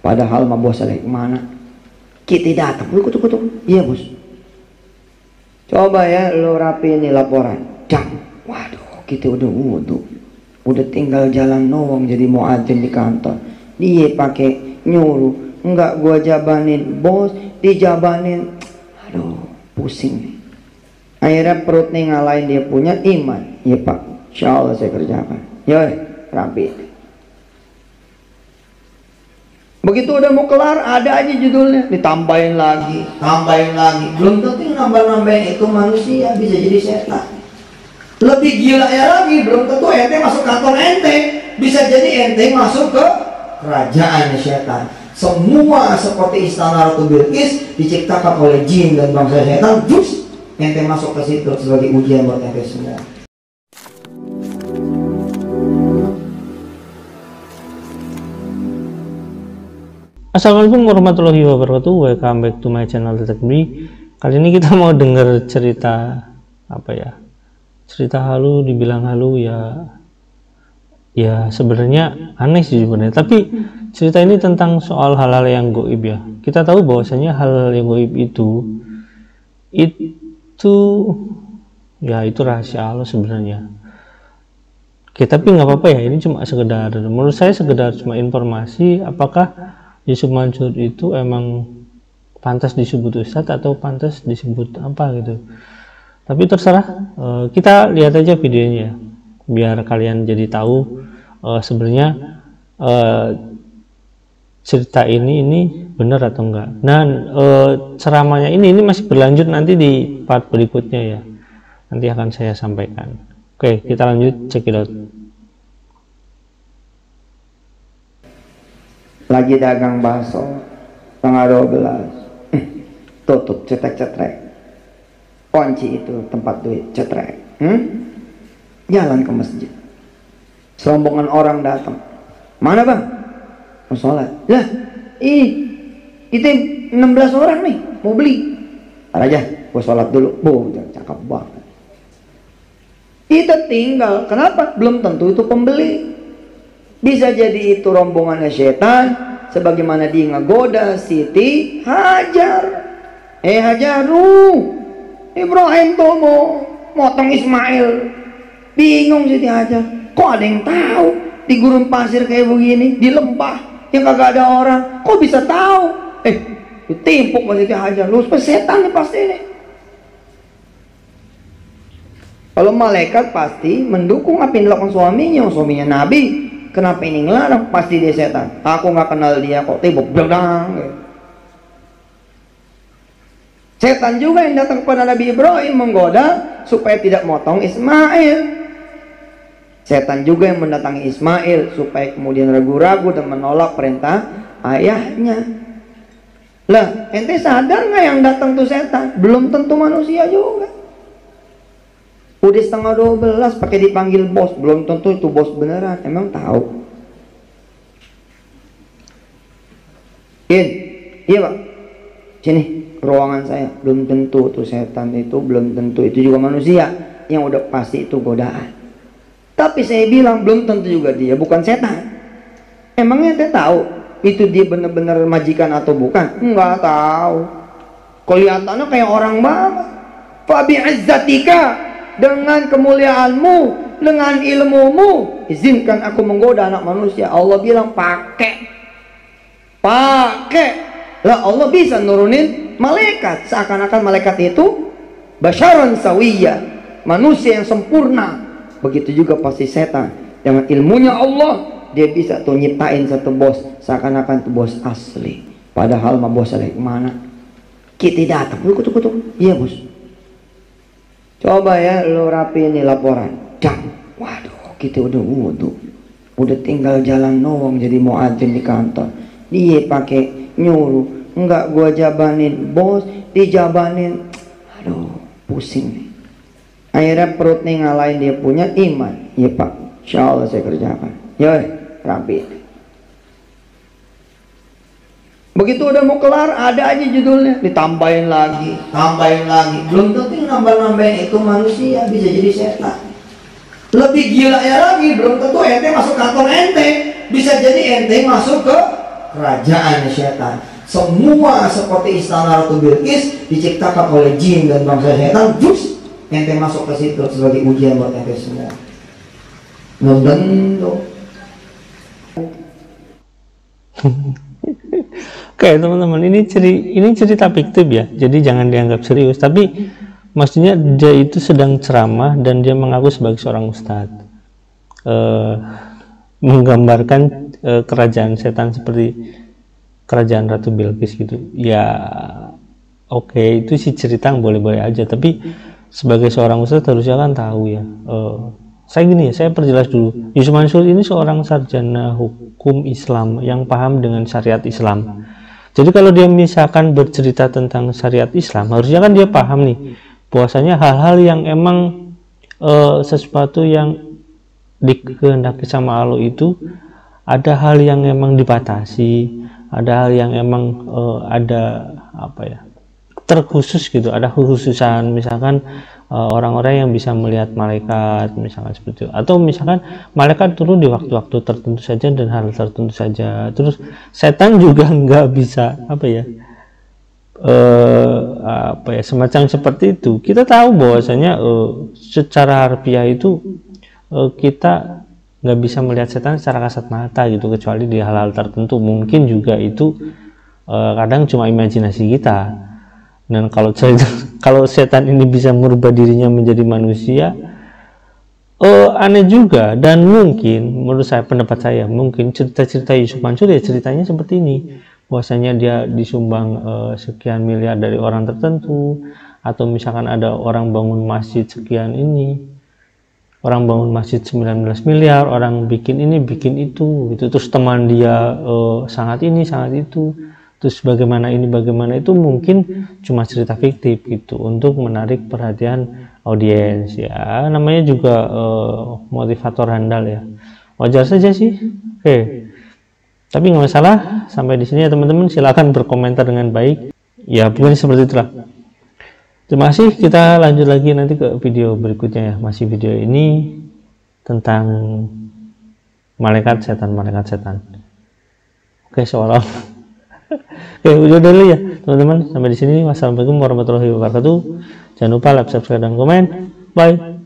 Padahal mah bos lagi kemana? Kita datang, kutuk-kutuk. Iya bos. Coba ya lo rapiin nih laporan. Waduh, kita udah wudhu, udah tinggal jalan doang jadi muadzin di kantor. Dia pakai nyuruh, enggak gua jabanin bos, dijabanin. Aduh, pusing nih. Akhirnya perut nih ngalahin dia punya iman. Iya pak, insya Allah saya kerjakan. Yoi, rapi. Begitu udah mau kelar, ada aja judulnya, ditambahin lagi, tambahin lagi. Belum tentu nambah-nambahin itu manusia, bisa jadi setan. Lebih gila ya lagi, belum tentu ente masuk kantor ente, bisa jadi ente masuk ke kerajaan setan. Semua seperti istana Ratu Bilqis diciptakan oleh jin dan bangsa setan. Jus, ente masuk ke situ sebagai ujian buat ente semua. Assalamualaikum warahmatullahi wabarakatuh. Welcome back to my channel Tetek Bumi. Kali ini kita mau dengar cerita apa ya? Cerita halu, dibilang halu ya sebenarnya aneh sih sebenarnya. Tapi cerita ini tentang soal hal-hal yang goib ya. Kita tahu bahwasanya hal yang goib itu ya itu rahasia Allah sebenarnya. Oke, tapi nggak apa-apa ya. Ini cuma sekedar, menurut saya sekedar cuma informasi. Apakah Yusuf Mansur itu emang pantas disebut ustadz atau pantas disebut apa gitu, tapi terserah. Kita lihat aja videonya biar kalian jadi tahu sebenarnya cerita ini benar atau enggak. Nah, ceramahnya ini masih berlanjut nanti di part berikutnya ya, nanti akan saya sampaikan. Oke, kita lanjut, check it out. Lagi dagang bakso tanggal 12, tutup, cetrek-cetrek, kunci itu tempat duit, cetrek, jalan ke masjid, serombongan orang datang. Mana bang? Mau sholat. Lah kita 16 orang nih mau beli. Aja gua sholat dulu. Cakep banget. Kita tinggal, kenapa? Belum tentu itu pembeli. Bisa jadi itu rombongannya setan, sebagaimana dia ngegoda Siti Hajar. Ibrahim tuh mau motong Ismail. Bingung Siti Hajar, kok ada yang tahu di gurun pasir kayak begini, di lembah yang kagak ada orang, kok bisa tahu? Ditimpuk sama Siti Hajar. Lu setan nih pasti nih. Kalau malaikat pasti mendukung apa yang dilakukan suaminya Nabi. Kenapa ini ngelarang? Pasti dia setan. Aku nggak kenal dia kok, tibuk bedang. Setan juga yang datang kepada Nabi Ibrahim menggoda supaya tidak motong Ismail. Setan juga yang mendatangi Ismail supaya kemudian ragu-ragu dan menolak perintah ayahnya. Lah, ente sadar nggak yang datang tuh setan? Belum tentu manusia juga. Udah setengah 12 pakai dipanggil bos, belum tentu itu bos beneran. Emang tahu? Iya pak, sini ruangan saya. Belum tentu tuh setan itu, belum tentu itu juga manusia. Yang udah pasti itu godaan. Tapi saya bilang belum tentu juga dia bukan setan. Emangnya ente tahu itu dia bener-bener majikan atau bukan? Enggak tahu. Kelihatannya kayak orang banget. Fabi izzatika, dengan kemuliaanmu, dengan ilmumu, izinkan aku menggoda anak manusia. Allah bilang pakai. Lah Allah bisa nurunin malaikat, seakan-akan malaikat itu basyaran sawiyya, manusia yang sempurna. Begitu juga pasti setan, dengan ilmunya Allah dia bisa tuh nyiptain satu bos, seakan-akan itu bos asli. Padahal mah bos lagi kemana? Kita datang, kutuk-kutuk. Iya bos. Coba ya lo rapiin nih laporan. Waduh, kita udah wudhu, udah tinggal jalan doang jadi muadzin di kantor. Dia pakai nyuruh, enggak gua jabanin bos, dijabanin. Aduh, pusing nih. Akhirnya perut nih ngalahin dia punya iman. Iya pak, insya Allah saya kerjakan. Yoi, rapi. Begitu udah mau kelar, ada aja judulnya, ditambahin lagi, tambahin lagi. Belum tentu nambah-nambahin itu manusia, bisa jadi setan. Lebih gila ya lagi, belum tentu ente masuk kantor ente, bisa jadi ente masuk ke kerajaan setan. Semua seperti istana Ratu Bilqis diciptakan oleh jin dan bangsa setan. Jus, ente masuk ke situ sebagai ujian buat ente semua. Ngebentuk. Oke teman-teman, ini cerita fiktif ya, jadi jangan dianggap serius. Tapi maksudnya dia itu sedang ceramah dan dia mengaku sebagai seorang ustadz, menggambarkan kerajaan setan seperti kerajaan Ratu Bilqis gitu. Ya oke, itu sih cerita yang boleh-boleh aja. Tapi sebagai seorang ustadz harusnya kan tahu ya. Saya gini ya, saya perjelas dulu. Yusuf Mansur ini seorang sarjana hukum Islam yang paham dengan syariat Islam. Jadi kalau dia misalkan bercerita tentang syariat Islam, harusnya kan dia paham nih, bahwasanya hal-hal yang emang sesuatu yang dikehendaki sama Allah itu ada hal yang emang dibatasi, ada hal yang emang ada apa ya, terkhusus gitu, ada khususan, misalkan orang-orang yang bisa melihat malaikat misalkan seperti itu, atau misalkan malaikat turun di waktu-waktu tertentu saja dan hal tertentu saja. Terus setan juga nggak bisa semacam seperti itu. Kita tahu bahwasanya secara harfiah itu kita nggak bisa melihat setan secara kasat mata gitu, kecuali di hal-hal tertentu. Mungkin juga itu kadang cuma imajinasi kita. Dan kalau setan ini bisa merubah dirinya menjadi manusia, aneh juga. Dan mungkin menurut saya, pendapat saya, mungkin cerita-cerita Yusuf Mansur ya ceritanya seperti ini, bahwasanya dia disumbang sekian miliar dari orang tertentu, atau misalkan ada orang bangun masjid sekian ini, orang bangun masjid 19 miliar, orang bikin ini bikin itu, terus teman dia sangat ini sangat itu, terus bagaimana ini bagaimana itu, mungkin cuma cerita fiktif gitu untuk menarik perhatian audiens ya. Namanya juga motivator handal ya, wajar saja sih. Oke, tapi nggak masalah. Sampai di sini ya teman-teman, silakan berkomentar dengan baik ya, bukan seperti itulah. Terima kasih, kita lanjut lagi nanti ke video berikutnya ya. Masih video ini tentang malaikat setan. Oke, seolah oke, udah dulu ya teman-teman. Sampai di sini. Wassalamualaikum warahmatullahi wabarakatuh. Jangan lupa like, subscribe, dan komen. Bye.